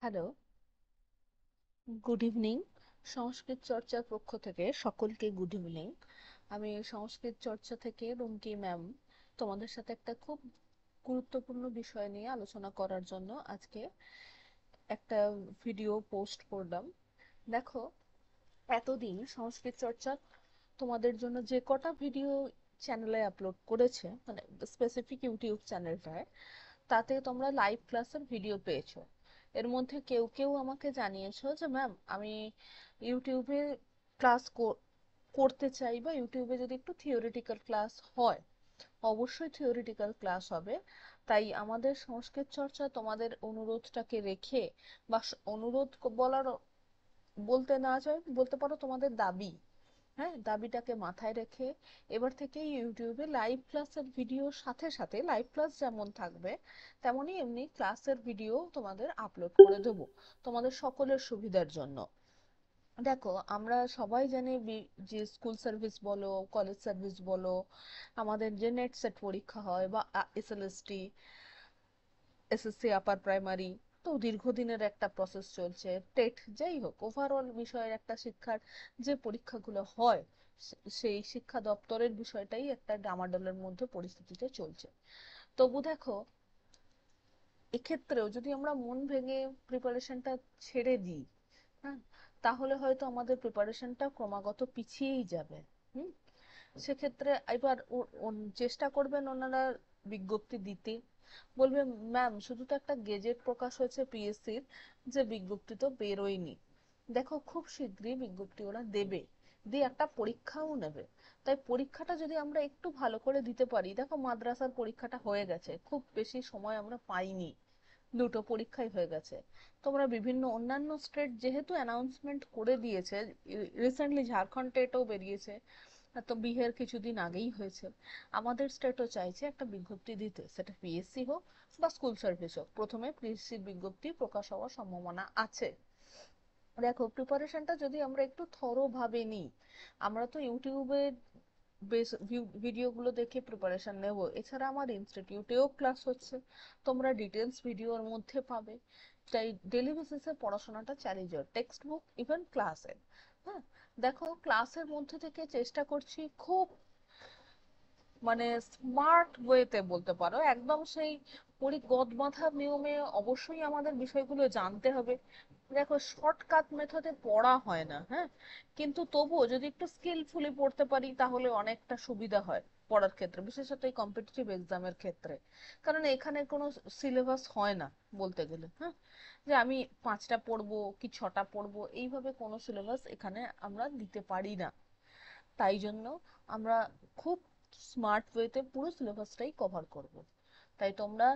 Hello, good evening. সংস্কৃত চর্চার পক্ষ থেকে সকলকে গুড ইভিনিং। আমি সংস্কৃত চর্চা থেকে রুমকি ম্যাম তোমাদের সাথে একটা খুব গুরুত্বপূর্ণ বিষয় নিয়ে আলোচনা করার জন্য আজকে একটা ভিডিও পোস্ট করলাম। দেখো, এতদিন সংস্কৃত চর্চা তোমাদের জন্য যে কটা ভিডিও চ্যানেলে আপলোড করেছে, মানে স্পেসিফিক ইউটিউব চ্যানেলটায়, তাতে তোমরা লাইভ ক্লাসের ভিডিও পেয়েছো। এর মধ্যে কেউ কেউ আমাকে জানিয়েছো যে ম্যাম, আমি ইউটিউবে ক্লাস করতে চাই, বা ইউটিউবে যদি একটু থিওরিটিক্যাল ক্লাস হয়, অবশ্যই থিওরিটিক্যাল ক্লাস হবে। তাই আমাদের সংস্কৃত চর্চা তোমাদের অনুরোধটাকে রেখে, বা অনুরোধ বলার, বলতে না চাই, বলতে পারো তোমাদের দাবি, হ্যাঁ, দাবিটাকে মাথায় রেখে এবার থেকে ইউটিউবে লাইভ ক্লাসের ভিডিওর সাথে সাথে লাইভ ক্লাস যেমন থাকবে, তেমনি এমনি ক্লাসের ভিডিও তোমাদের আপলোড করে দেবো, তোমাদের সকলের সুবিধার জন্য। দেখো, আমরা সবাই জানি যে স্কুল সার্ভিস বলো, কলেজ সার্ভিস বলো, আমাদের যে নেট সেট পরীক্ষা হয়, বা এসএলএসটি, এসএসসি আপার প্রাইমারি, তো দীর্ঘদিনের একটা প্রসেস চলছে, টেট, যাই হোক, ওভারঅল বিষয়ের একটা শিক্ষার যে পরীক্ষাগুলো হয়, সেই শিক্ষা দপ্তরের বিষয়টাই একটা ডামাডোলের মধ্যে পরিস্থিতিতে চলছে। তবু দেখো, এক্ষেত্রেও যদি আমরা মন ভেঙে প্রিপারেশনটা ছেড়ে দিই, হ্যাঁ, তাহলে হয়তো আমাদের প্রিপারেশনটা ক্রমাগত পিছিয়েই যাবে। হুম। সেক্ষেত্রে এবার চেষ্টা করবেন ওনারা বিজ্ঞপ্তি দিতে, বলবে ম্যাম শুধু তো একটা গেজেট প্রকাশ হয়েছে পিএসসির, যে বিজ্ঞপ্তি তো বেরোয়নি। দেখো, খুব শীঘ্রই বিজ্ঞপ্তি ওরা দেবে, দিয়ে একটা পরীক্ষাও নেবে। তাই পরীক্ষাটা যদি আমরা একটু ভালো করে দিতে পারি, দেখো মাদ্রাসার পরীক্ষাটা হয়ে গেছে, খুব বেশি সময় আমরা পাইনি, দুটো পরীক্ষাই হয়ে গেছে। তোমরা বিভিন্ন অন্যান্য স্টেট যেহেতু অ্যানাউন্সমেন্ট করে দিয়েছে, রিসেন্টলি ঝাড়খণ্ড টেটও বেরিয়েছে, তো বিহার কিছুদিন আগেই হয়েছে, আমাদের স্টেটও চাইছে একটা বিজ্ঞপ্তি দিতে, সেটা পিএসসি হোক বা স্কুল সার্ভিস হোক, প্রথমে পিএসসির বিজ্ঞপ্তি প্রকাশ হওয়ার সম্ভাবনা আছে। দেখো, প্রিপারেশনটা যদি আমরা একটু থরো ভাবে নিই, আমরা তো ইউটিউবে বেশ ভিডিওগুলো দেখে প্রিপারেশন নেব, এছাড়া আমার ইনস্টিটিউটেও ক্লাস হচ্ছে, তোমরা ডিটেলস ভিডিওর মধ্যে পাবে। তাই ডেলি বেসিসে পড়াশোনাটা চালিয়ে যাও, টেক্সট বুক ইভেন ক্লাসে। হ্যাঁ, দেখো, ক্লাসের মধ্যে থেকে চেষ্টা করছি খুব, মানে স্মার্ট ওয়েতে বলতে পারো, একদম সেই গদ বাঁধা নিয়মে অবশ্যই আমাদের বিষয়গুলো জানতে হবে। দেখো, শর্টকাট মেথডে পড়া হয় না, হ্যাঁ, কিন্তু তবুও যদি একটু স্কিলফুলি পড়তে পারি তাহলে অনেকটা সুবিধা হয় পড়ার ক্ষেত্রে, বিশেষত এই কম্পিটিটিভ এক্সামের ক্ষেত্রে। কারণ এখানে কোনো সিলেবাস হয় না বলতে গেলে, হ্যাঁ, যে আমি পাঁচটা পড়বো কি ছটা পড়বো, এইভাবে কোনো সিলেবাস এখানে আমরা দিতে পারি না। তাই জন্য আমরা খুব স্মার্ট ওয়েতে পুরো সিলেবাসটাই কভার করব। তাই তোমরা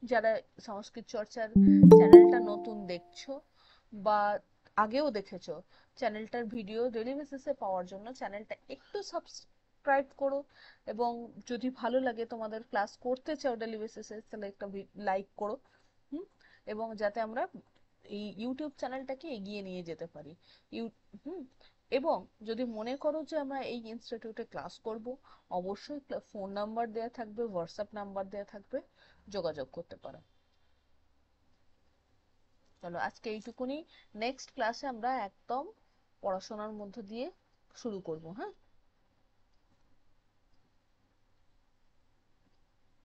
যারা সংস্কৃত চর্চার চ্যানেলটা নতুন দেখছো, বা আগেও দেখেছো, চ্যানেলটার ভিডিও ডেলি বেসিসে পাওয়ার জন্য চ্যানেলটা একটু সাবস্ক্রাইব করো, এবং যদি ভালো লাগে, তোমাদের ক্লাস করতে চাও ডেলি বেসিসে, তাহলে একটা লাইক করো। হুম। এবং যাতে আমরা এই ইউটিউব চ্যানেলটাকে এগিয়ে নিয়ে যেতে পারি। ইউ হুম। এবং যদি মনে করো যে আমরা এই ইনস্টিটিউটে ক্লাস করব, অবশ্যই ফোন নাম্বার দেওয়া থাকবে, হোয়াটসঅ্যাপ নাম্বার দেওয়া থাকবে, যোগাযোগ করতে পারো। চলো, আজকে এইটুকুনি। নেক্সট ক্লাসে আমরা একদম পড়াশোনার মধ্য দিয়ে শুরু করব, হ্যাঁ।